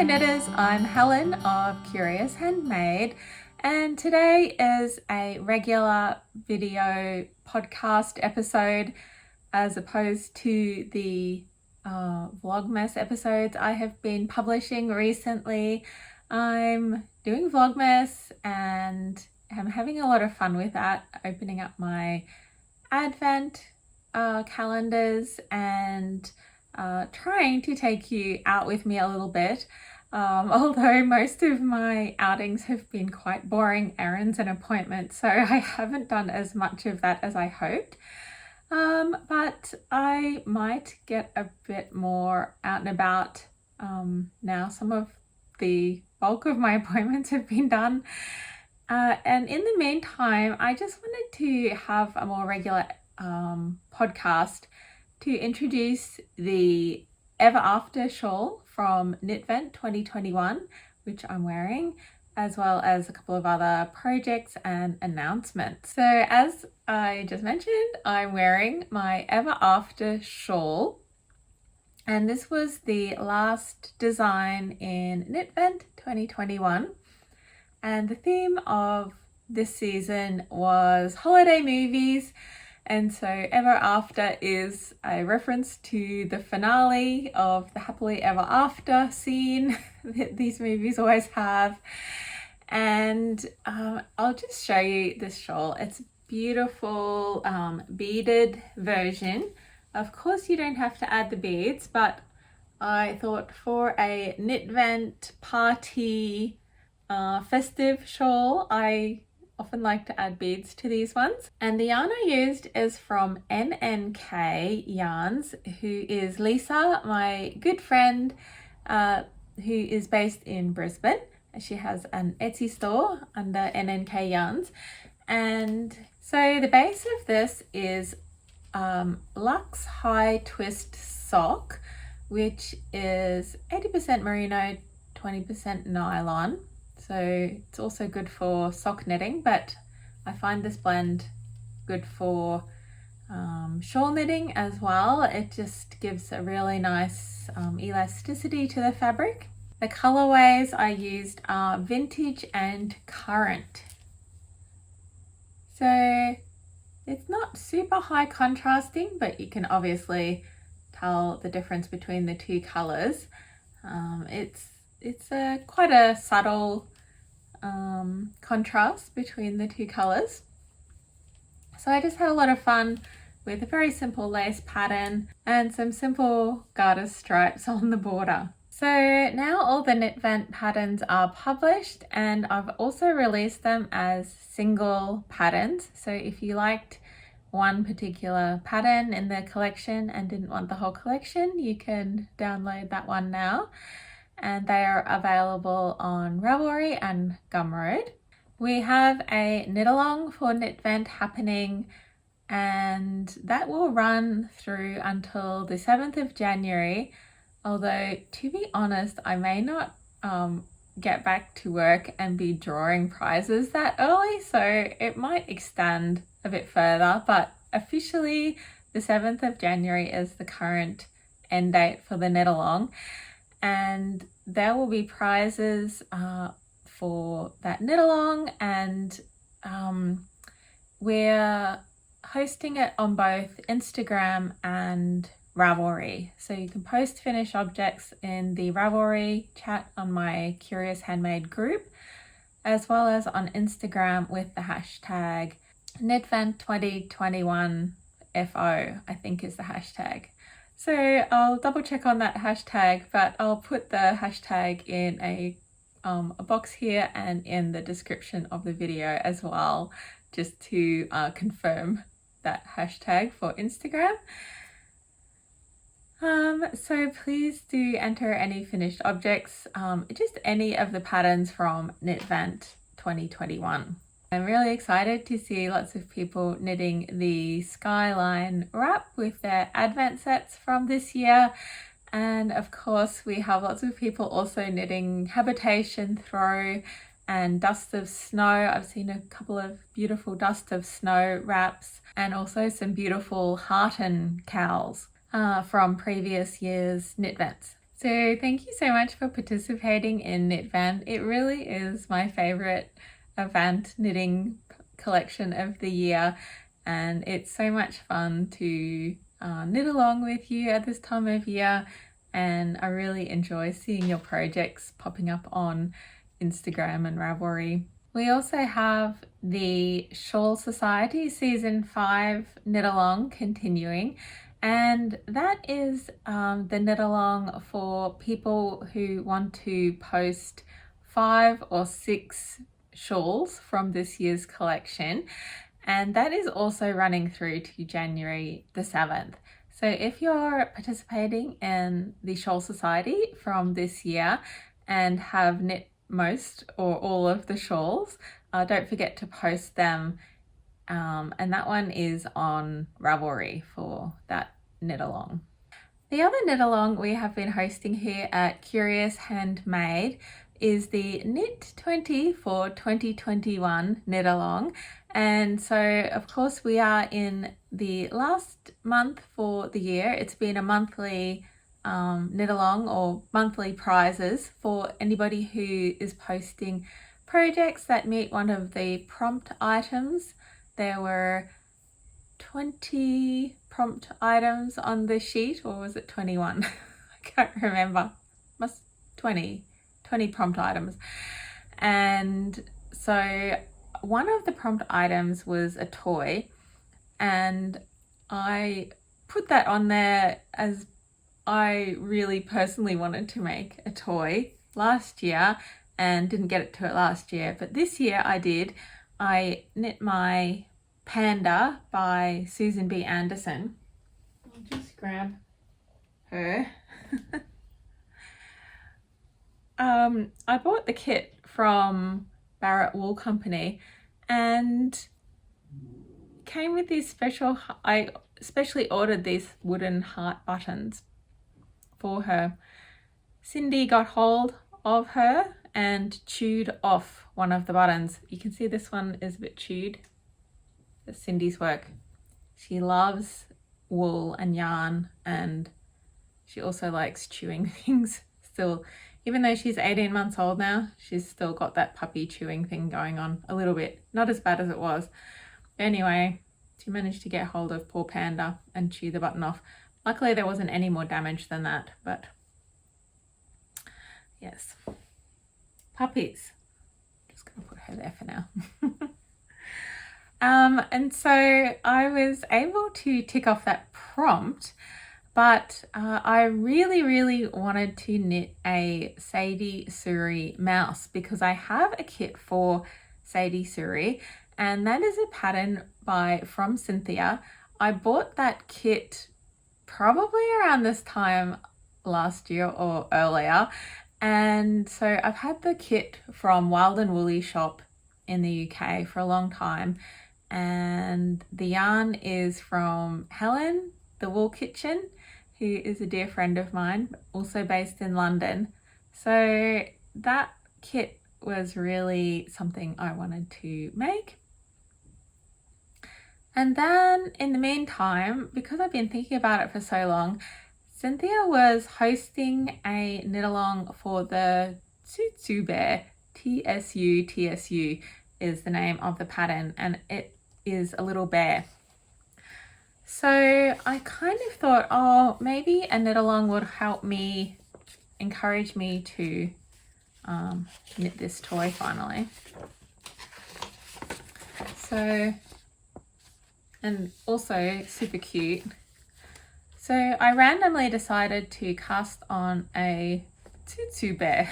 Hello knitters, I'm Helen of Curious Handmade, and today is a regular video podcast episode as opposed to the Vlogmas episodes I have been publishing recently. I'm doing Vlogmas and I'm having a lot of fun with that, opening up my Advent calendars and trying to take you out with me a little bit, although most of my outings have been quite boring errands and appointments, so I haven't done as much of that as I hoped. But I might get a bit more out and about now. Some of the bulk of my appointments have been done, and in the meantime I just wanted to have a more regular podcast to introduce the Ever After shawl from Knitvent 2021, which I'm wearing, as well as a couple of other projects and announcements. So as I just mentioned, I'm wearing my Ever After shawl, and this was the last design in Knitvent 2021, and the theme of this season was holiday movies. And so Ever After is a reference to the finale of the Happily Ever After scene that these movies always have. And I'll just show you this shawl. It's a beautiful beaded version. Of course you don't have to add the beads, but I thought for a Knitvent party festive shawl, I often like to add beads to these ones. And the yarn I used is from NNK Yarns, who is Lisa, my good friend, who is based in Brisbane. She has an Etsy store under NNK Yarns. And so the base of this is Luxe High Twist Sock, which is 80% merino, 20% nylon. So it's also good for sock knitting, but I find this blend good for shawl knitting as well. It just gives a really nice elasticity to the fabric. The colorways I used are Vintage and Current. So it's not super high contrasting, but you can obviously tell the difference between the two colors. It's quite a subtle contrast between the two colors. So I just had a lot of fun with a very simple lace pattern and some simple garter stripes on the border. So now all the Knitvent patterns are published, and I've also released them as single patterns. So if you liked one particular pattern in the collection and didn't want the whole collection, you can download that one now. And they are available on Ravelry and Gumroad. We have a knit along for Knitvent happening, and that will run through until the 7th of January. Although, to be honest, I may not get back to work and be drawing prizes that early, so it might extend a bit further, but officially the 7th of January is the current end date for the knit along. And there will be prizes for that knit along, and we're hosting it on both Instagram and Ravelry. So you can post finished objects in the Ravelry chat on my Curious Handmade group, as well as on Instagram with the hashtag Knitvent2021FO, I think is the hashtag. So I'll double check on that hashtag, but I'll put the hashtag in a box here and in the description of the video as well, just to confirm that hashtag for Instagram. So please do enter any finished objects, just any of the patterns from Knitvent 2021. I'm really excited to see lots of people knitting the Skyline wrap with their Advent sets from this year. And of course, we have lots of people also knitting Habitation Throw and Dust of Snow. I've seen a couple of beautiful Dust of Snow wraps, and also some beautiful Hearten cowls from previous year's Knitvents. So thank you so much for participating in Knitvent. It really is my favorite event knitting collection of the year, and it's so much fun to knit along with you at this time of year, and I really enjoy seeing your projects popping up on Instagram and Ravelry. We also have the Shawl Society Season 5 knit along continuing, and that is the knit along for people who want to post 5 or 6 shawls from this year's collection, and that is also running through to January the 7th. So if you're participating in the Shawl Society from this year and have knit most or all of the shawls, don't forget to post them, and that one is on Ravelry for that knit along. The other knit along we have been hosting here at Curious Handmade is the Knit 20 for 2021 knit along, and so of course we are in the last month for the year. It's been a monthly knit along or monthly prizes for anybody who is posting projects that meet one of the prompt items. There were 20 prompt items on the sheet, or was it 21? I can't remember. Must 20 prompt items. And so one of the prompt items was a toy, and I put that on there as I really personally wanted to make a toy last year and didn't get it to it last year, but this year I did. I knit my Panda by Susan B. Anderson. I'll just grab her. I bought the kit from Barrett Wool Company and came with these I specially ordered these wooden heart buttons for her. Cindy got hold of her and chewed off one of the buttons. You can see this one is a bit chewed. That's Cindy's work. She loves wool and yarn, and she also likes chewing things still. Even though she's 18 months old now, she's still got that puppy chewing thing going on a little bit. Not as bad as it was. Anyway, she managed to get hold of poor Panda and chew the button off. Luckily there wasn't any more damage than that, but yes. Puppies. Just gonna put her there for now. And so I was able to tick off that prompt, but I really wanted to knit a Sadie Suri mouse because I have a kit for Sadie Suri, and that is a pattern from CINTHIA. I bought that kit probably around this time last year or earlier, and so I've had the kit from Wild and Woolly shop in the UK for a long time, and the yarn is from Helen, the Wool Kitchen, who is a dear friend of mine, also based in London. So that kit was really something I wanted to make. And then in the meantime, because I've been thinking about it for so long, CINTHIA was hosting a knit along for the TSUTSU bear. TSUTSU is the name of the pattern, and it is a little bear. So I kind of thought, oh, maybe a knit along would help me, encourage me to knit this toy finally. So, and also super cute. So I randomly decided to cast on a TSUTSU bear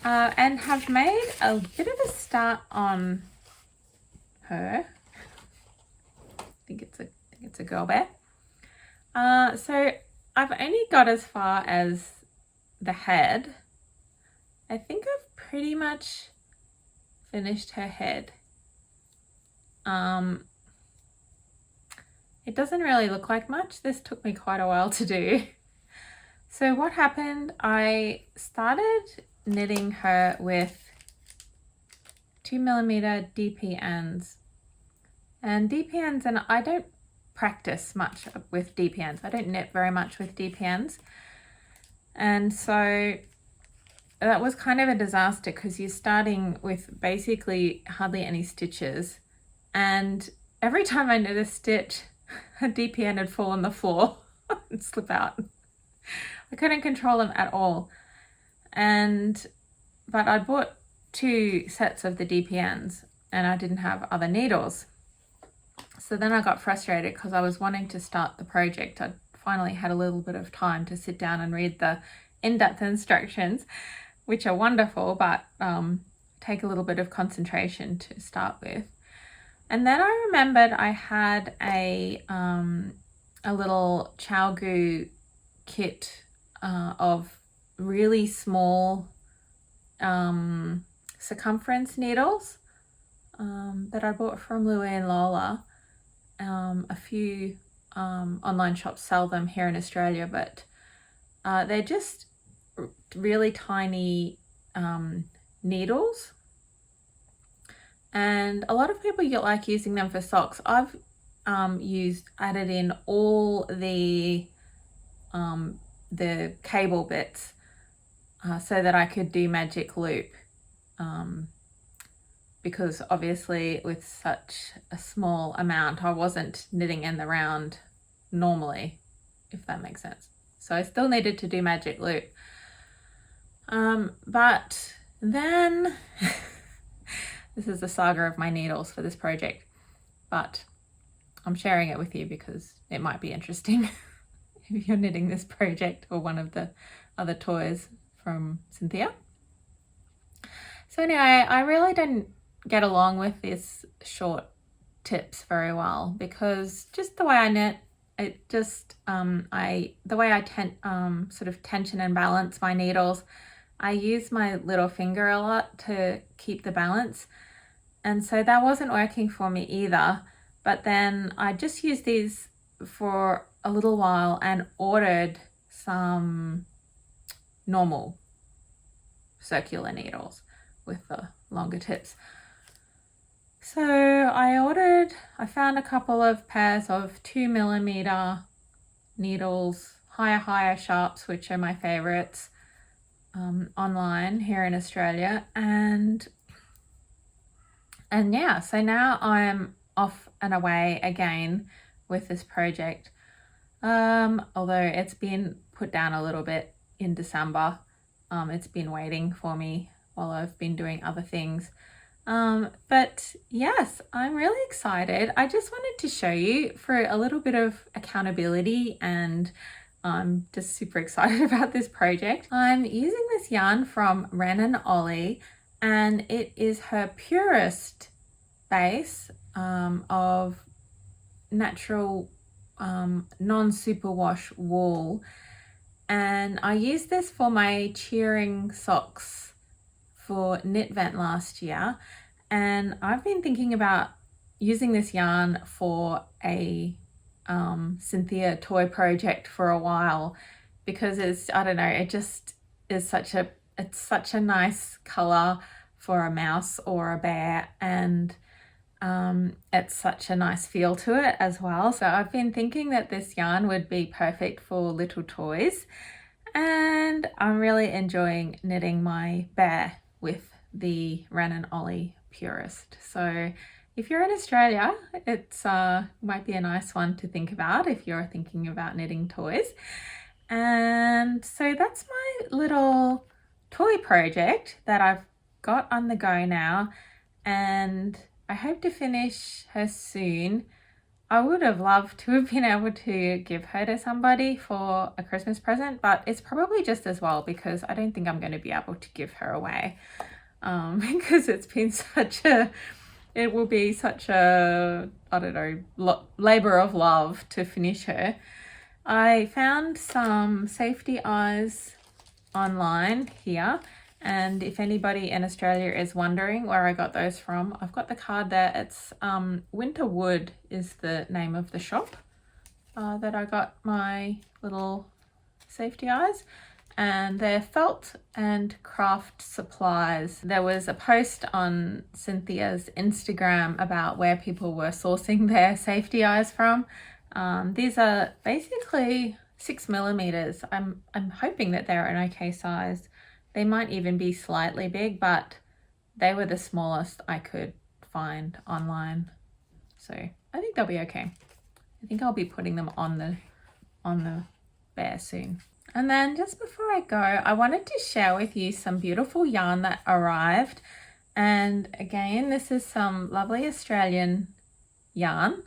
and have made a bit of a start on her. I think it's a girl bear. So I've only got as far as the head. I think I've pretty much finished her head. It doesn't really look like much. This took me quite a while to do. So what happened, I started knitting her with 2mm DP ends. And DP ends, and I don't practice much with DPNs. I don't knit very much with DPNs. And so that was kind of a disaster because you're starting with basically hardly any stitches. And every time I knit a stitch, a DPN would fall on the floor and slip out. I couldn't control them at all. But I bought 2 sets of the DPNs and I didn't have other needles. So then I got frustrated because I was wanting to start the project. I finally had a little bit of time to sit down and read the in-depth instructions, which are wonderful, but take a little bit of concentration to start with. And then I remembered I had a little CINTHIA kit of really small circumference needles that I bought from Louie and Lola. A few online shops sell them here in Australia, but they're just really tiny needles, and a lot of people like using them for socks. I've added in all the cable bits so that I could do magic loop, because obviously with such a small amount I wasn't knitting in the round normally, if that makes sense. So I still needed to do magic loop. But then this is the saga of my needles for this project, but I'm sharing it with you because it might be interesting if you're knitting this project or one of the other toys from CINTHIA. So anyway, I really didn't get along with this short tips very well because just the way I knit, it just the way I sort of tension and balance my needles, I use my little finger a lot to keep the balance, and so that wasn't working for me either. But then I just used these for a little while and ordered some normal circular needles with the longer tips. So I found a couple of pairs of 2mm needles, higher sharps, which are my favorites, online here in Australia. And yeah, so now I'm off and away again with this project. Although it's been put down a little bit in December. It's been waiting for me while I've been doing other things. But yes, I'm really excited. I just wanted to show you for a little bit of accountability, and I'm just super excited about this project. I'm using this yarn from Ren and Ollie, and it is her purest base of natural non-superwash wool, and I used this for my cheering socks for Knitvent last year, and I've been thinking about using this yarn for a CINTHIA toy project for a while because it just is such a nice color for a mouse or a bear, and it's such a nice feel to it as well. So I've been thinking that this yarn would be perfect for little toys, and I'm really enjoying knitting my bear with the Ren and Ollie Purist. So if you're in Australia, it's might be a nice one to think about if you're thinking about knitting toys. And so that's my little toy project that I've got on the go now, and I hope to finish her soon. I would have loved to have been able to give her to somebody for a Christmas present, but it's probably just as well because I don't think I'm going to be able to give her away because it will be such a, I don't know, labor of love to finish her. I found some safety eyes online here, and if anybody in Australia is wondering where I got those from, I've got the card there. It's Winterwood is the name of the shop that I got my little safety eyes, and they're felt and craft supplies. There was a post on CINTHIA's Instagram about where people were sourcing their safety eyes from, These are basically 6 millimeters. I'm hoping that they're an okay size. They might even be slightly big, but they were the smallest I could find online. So I think they'll be okay. I think I'll be putting them on the bear soon. And then just before I go, I wanted to share with you some beautiful yarn that arrived. And again, this is some lovely Australian yarn.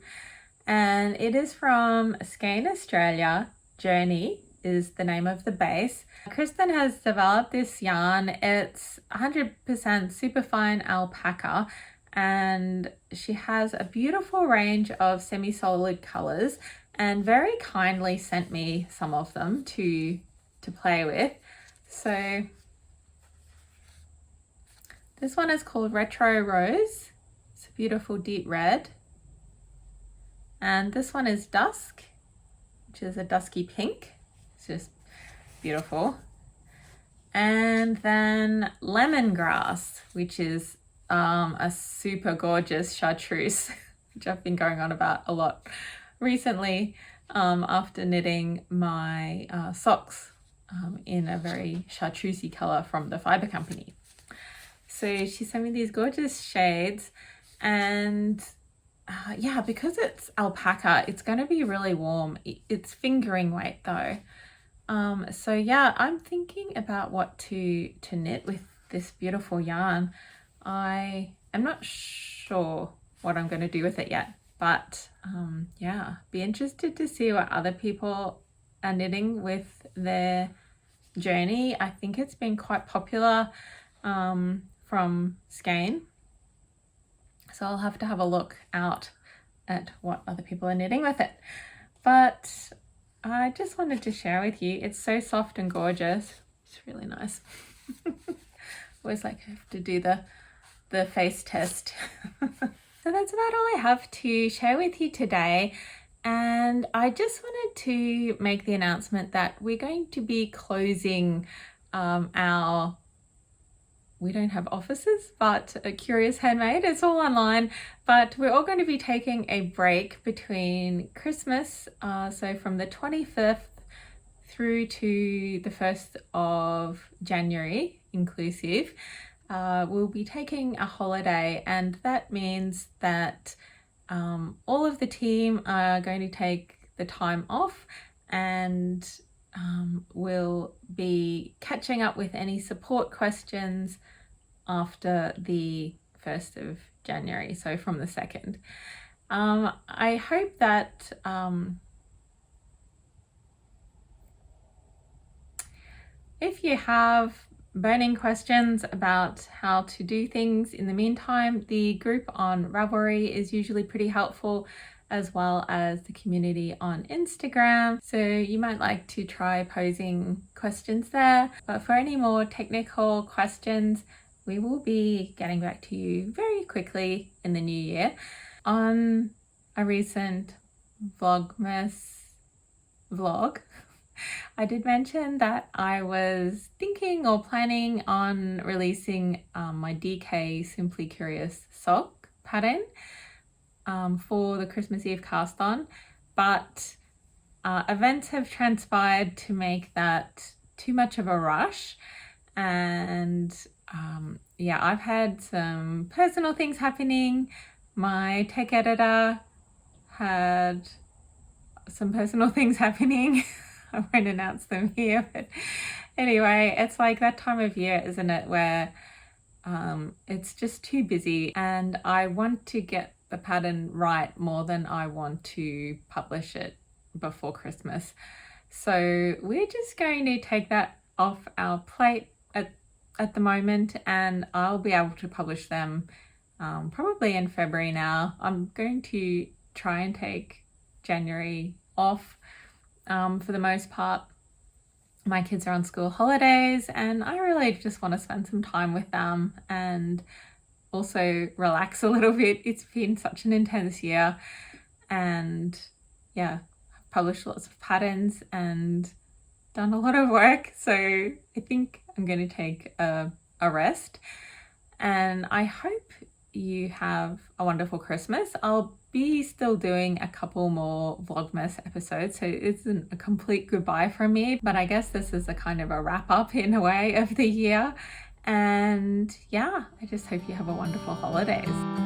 And it is from Skein Australia. Journey is the name of the base. Kristen has developed this yarn. It's 100% superfine alpaca, and she has a beautiful range of semi-solid colors and very kindly sent me some of them to play with. So this one is called Retro Rose. It's a beautiful deep red. And this one is Dusk, which is a dusky pink. It's just beautiful. And then Lemongrass, which is a super gorgeous chartreuse, which I've been going on about a lot recently after knitting my socks in a very chartreusey color from the Fiber Company. So she sent me these gorgeous shades, and yeah, because it's alpaca, it's going to be really warm. It's fingering weight though. So yeah, I'm thinking about what to knit with this beautiful yarn. I am not sure what I'm going to do with it yet, but yeah, be interested to see what other people are knitting with their Journey. I think it's been quite popular from Skein. So I'll have to have a look out at what other people are knitting with it. But I just wanted to share with you. It's so soft and gorgeous. It's really nice. Always like I have to do the face test. So that's about all I have to share with you today. And I just wanted to make the announcement that we're going to be closing we don't have offices, but Curious Handmade, it's all online, but we're all going to be taking a break between Christmas, so from the 25th through to the 1st of January inclusive. We'll be taking a holiday, and that means that all of the team are going to take the time off, and we'll be catching up with any support questions after the 1st of January, so from the 2nd. I hope that if you have burning questions about how to do things in the meantime, the group on Ravelry is usually pretty helpful, as well as the community on Instagram. So you might like to try posing questions there. But for any more technical questions, we will be getting back to you very quickly in the new year. On a recent Vlogmas vlog, I did mention that I was thinking or planning on releasing my DK Simply Curious sock pattern for the Christmas Eve cast on, but events have transpired to make that too much of a rush, and yeah, I've had some personal things happening. My tech editor had some personal things happening. I won't announce them here, but anyway, it's like that time of year, isn't it, where it's just too busy, and I want to get the pattern right more than I want to publish it before Christmas. So we're just going to take that off our plate at the moment, and I'll be able to publish them probably in February now. I'm going to try and take January off for the most part. My kids are on school holidays, and I really just want to spend some time with them and also relax a little bit. It's been such an intense year, and yeah, I've published lots of patterns and done a lot of work, so I think I'm going to take a rest. And I hope you have a wonderful Christmas. I'll be still doing a couple more Vlogmas episodes, so it isn't a complete goodbye from me, but I guess this is a kind of a wrap up in a way of the year. And yeah, I just hope you have a wonderful holidays.